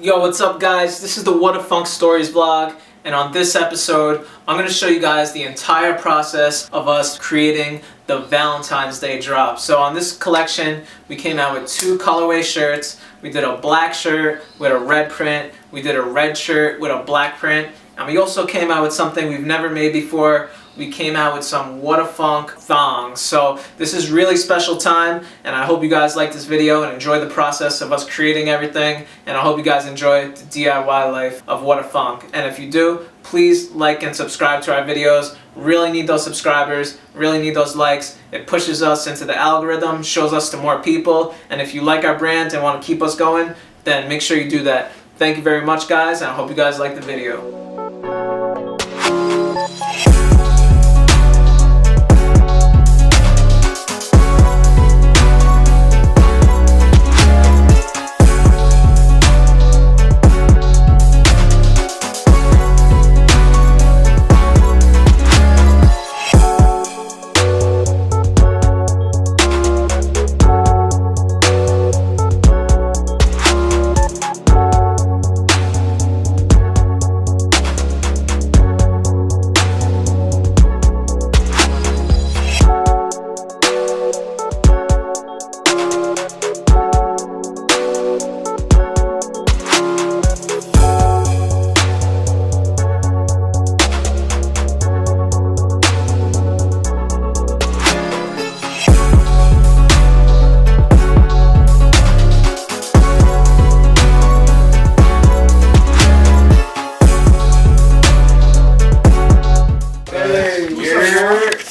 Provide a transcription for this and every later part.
Yo, what's up guys? This is the Whadafunk Stories vlog, and on this episode I'm going to show you guys the entire process of us creating the Valentine's Day drop. So on this collection we came out with two colorway shirts. We did a black shirt with a red print, we did a red shirt with a black print, and we also came out with something we've never made before. We came out with some Whadafunk thongs. So this is really special time, and I hope you guys like this video and enjoy the process of us creating everything, and I hope you guys enjoy the DIY life of Whadafunk. And if you do, please like and subscribe to our videos. Really need those subscribers, really need those likes. It pushes us into the algorithm, shows us to more people, and if you like our brand and want to keep us going, then make sure you do that. Thank you very much guys, and I hope you guys like the video.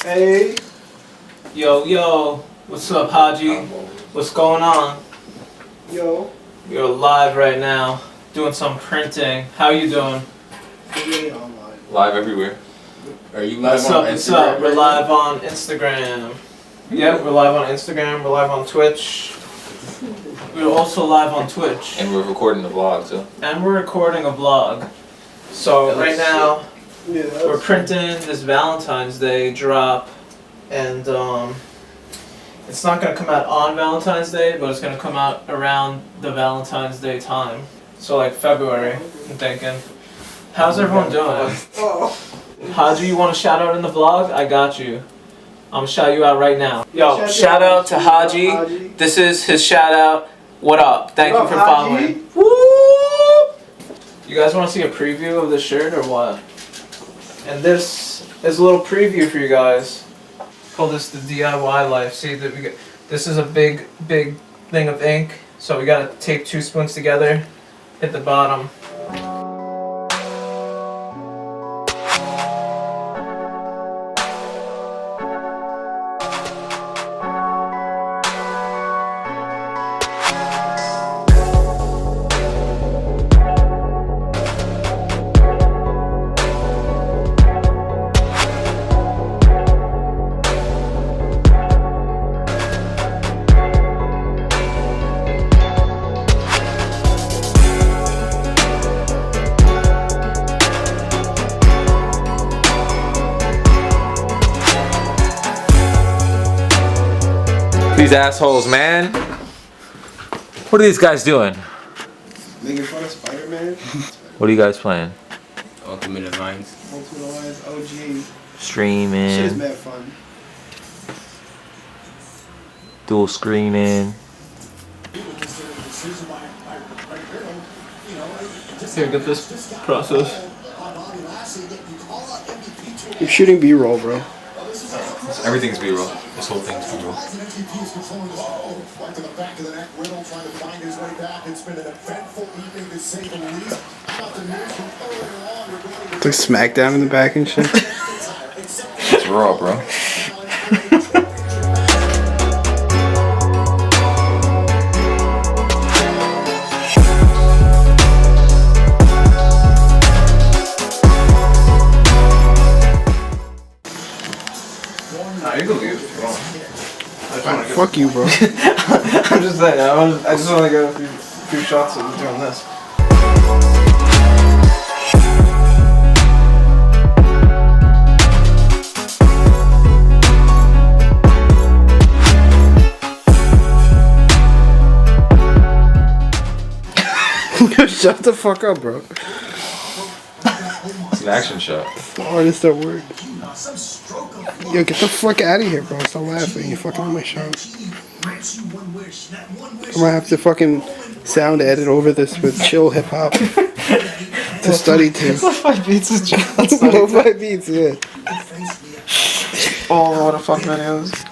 Hey. Yo, what's up, Haji? What's going on? Yo. You're live right now, doing some printing. How you doing? Live everywhere. Are you live What's on up? Instagram? What's up? We're live on Instagram. Yep, we're live on Instagram. We're live on Twitch. We're also live on Twitch. And we're recording the vlog too. And we're recording a vlog. So right now, we're printing this Valentine's Day drop, and it's not going to come out on Valentine's Day, but it's going to come out around the Valentine's Day time. So like February, I'm thinking. How's everyone doing? Haji, you want a shout out in the vlog? I got you. I'm going to shout you out right now. Yo, shout out to Haji. This is his shout out. What up? Thank you for following. Woo! You guys want to see a preview of the shirt or what? And this is a little preview for you guys. Call this the DIY life. See that we got. This is a big thing of ink. So we gotta tape 2 spoons together. Hit the bottom. These assholes, man. What are these guys doing? Making fun of Spider-Man. What are you guys playing? Ultimate Alliance. Ultimate Alliance OG. Streaming. Shit is mad fun. Dual screening. Here, get this process. You're shooting B-roll, bro. Everything's B-roll. This whole thing's B-roll. It's like SmackDown in the back and shit. It's raw, bro. Nah, you can leave if you want. Fuck you, bro. I'm just saying, I just want to get a few shots of doing this. Shut the fuck up, bro. It's an action shot. The artist at work. Yo, get the fuck out of here, bro. Stop laughing. You're fucking on my show. I'm gonna have to fucking sound edit over this with chill hip hop to study to. Lo-fi beats is just Lo-fi beats, yeah. all Whadafunk videos.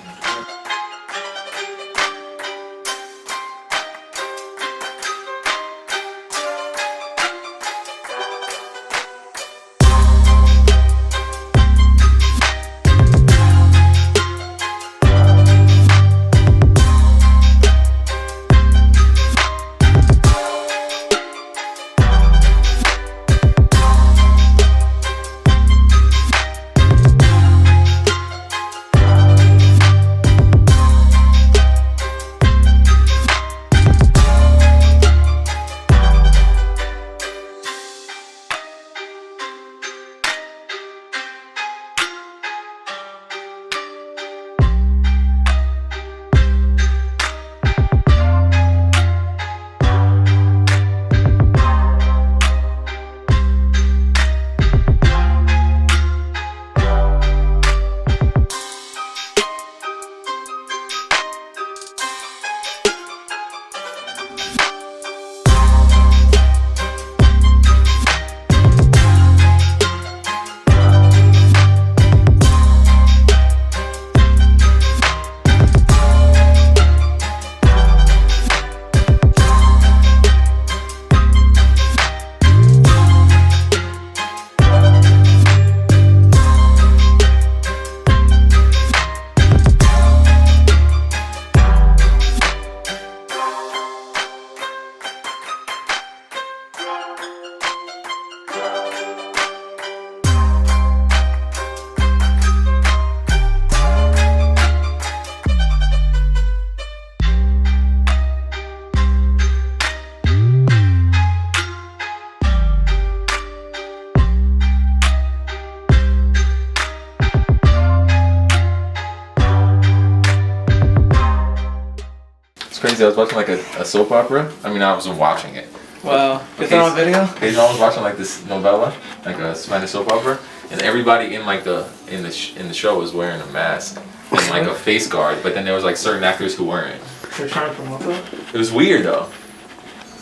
It's crazy. I was watching like a soap opera. I mean, I wasn't watching it. Wow. Is that on video? Occasionally, I was watching like this novella, like a Spanish soap opera, and everybody in like in the show was wearing a mask and like a face guard. But then there was like certain actors who weren't. You're trying to promote that? It was weird though.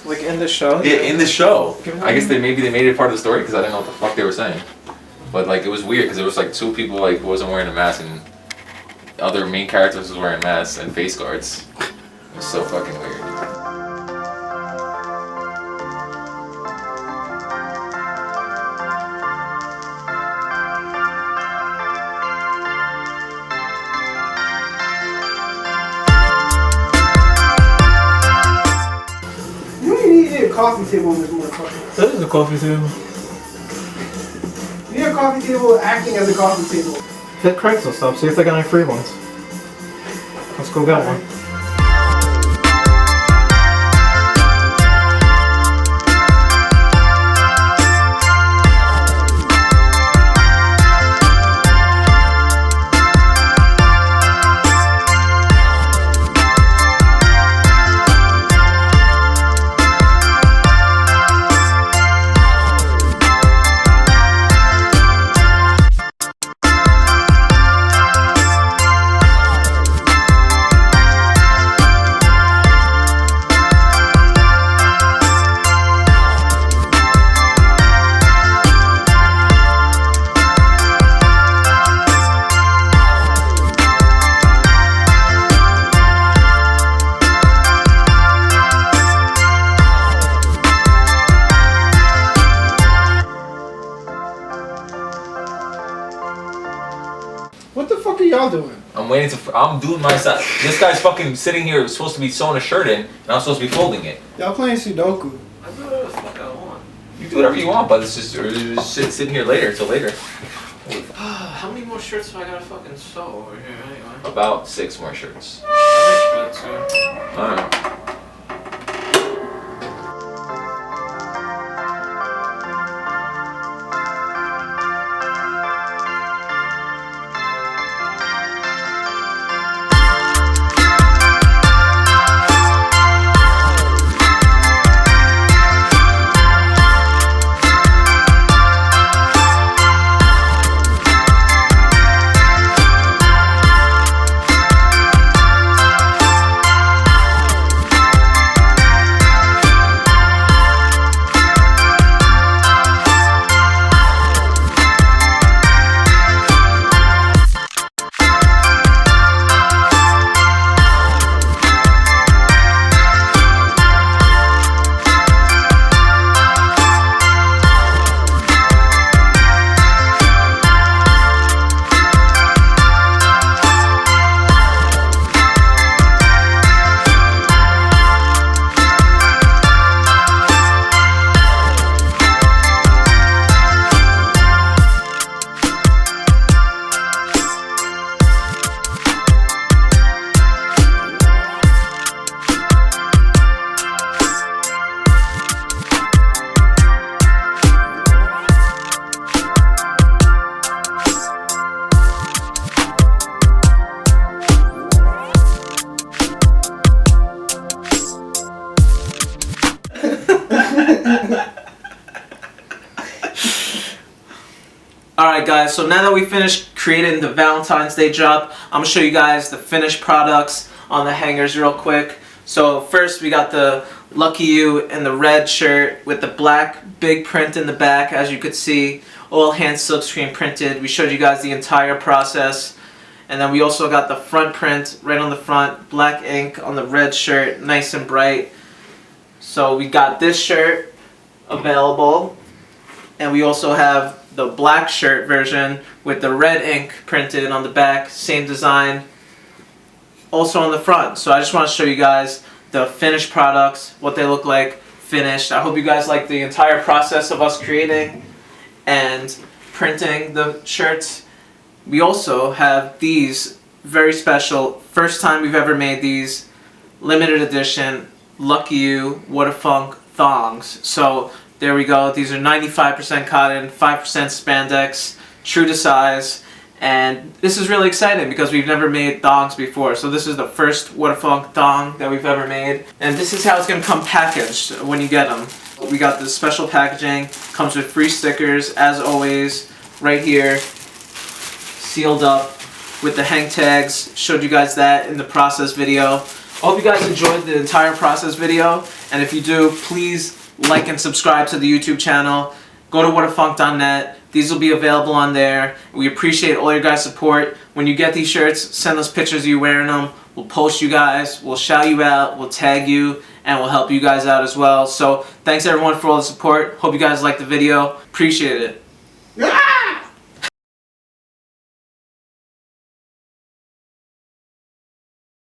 Like in the show? Yeah, in the show. I guess maybe they made it part of the story because I didn't know what the fuck they were saying. But like it was weird because there was like two people like who wasn't wearing a mask and other main characters was wearing masks and face guards. It was so fucking weird. You don't need a coffee table on this motherfucker. That is a coffee table. You need a coffee table acting as a coffee table. Hit Craigslist up, see if they got any free ones. Let's go get one. What the fuck are y'all doing? I'm waiting to. I'm doing my side. This guy's fucking sitting here, supposed to be sewing a shirt in, and I'm supposed to be folding it. Y'all playing Sudoku. I do whatever the fuck I want. You do whatever you want, but it's just sitting here later till later. How many more shirts do I gotta fucking sew over here anyway? About 6 more shirts. I might split soon. Alright. guys. So now that we finished creating the Valentine's Day drop, I'm going to show you guys the finished products on the hangers real quick. So first we got the Lucky You in the red shirt with the black big print in the back, as you could see, all hand silkscreen printed. We showed you guys the entire process. And then we also got the front print right on the front, black ink on the red shirt, nice and bright. So we got this shirt available, and we also have the black shirt version with the red ink printed on the back, same design, also on the front. So I just want to show you guys the finished products, what they look like finished. I hope you guys like the entire process of us creating and printing the shirts. We also have these very special, first time we've ever made these, limited edition Lucky You Whadafunk thongs. So there we go. These are 95% cotton, 5% spandex, true to size. And this is really exciting because we've never made thongs before. So this is the first Whadafunk thong that we've ever made. And this is how it's going to come packaged when you get them. We got this special packaging, comes with free stickers as always, right here, sealed up with the hang tags. Showed you guys that in the process video. I hope you guys enjoyed the entire process video, and if you do, please like and subscribe to the YouTube channel. Go to whadafunk.net. These will be available on there. We appreciate all your guys' support. When you get these shirts, send us pictures of you wearing them. We'll post you guys, we'll shout you out, we'll tag you, and we'll help you guys out as well. So thanks everyone for all the support. Hope you guys liked the video. Appreciate it.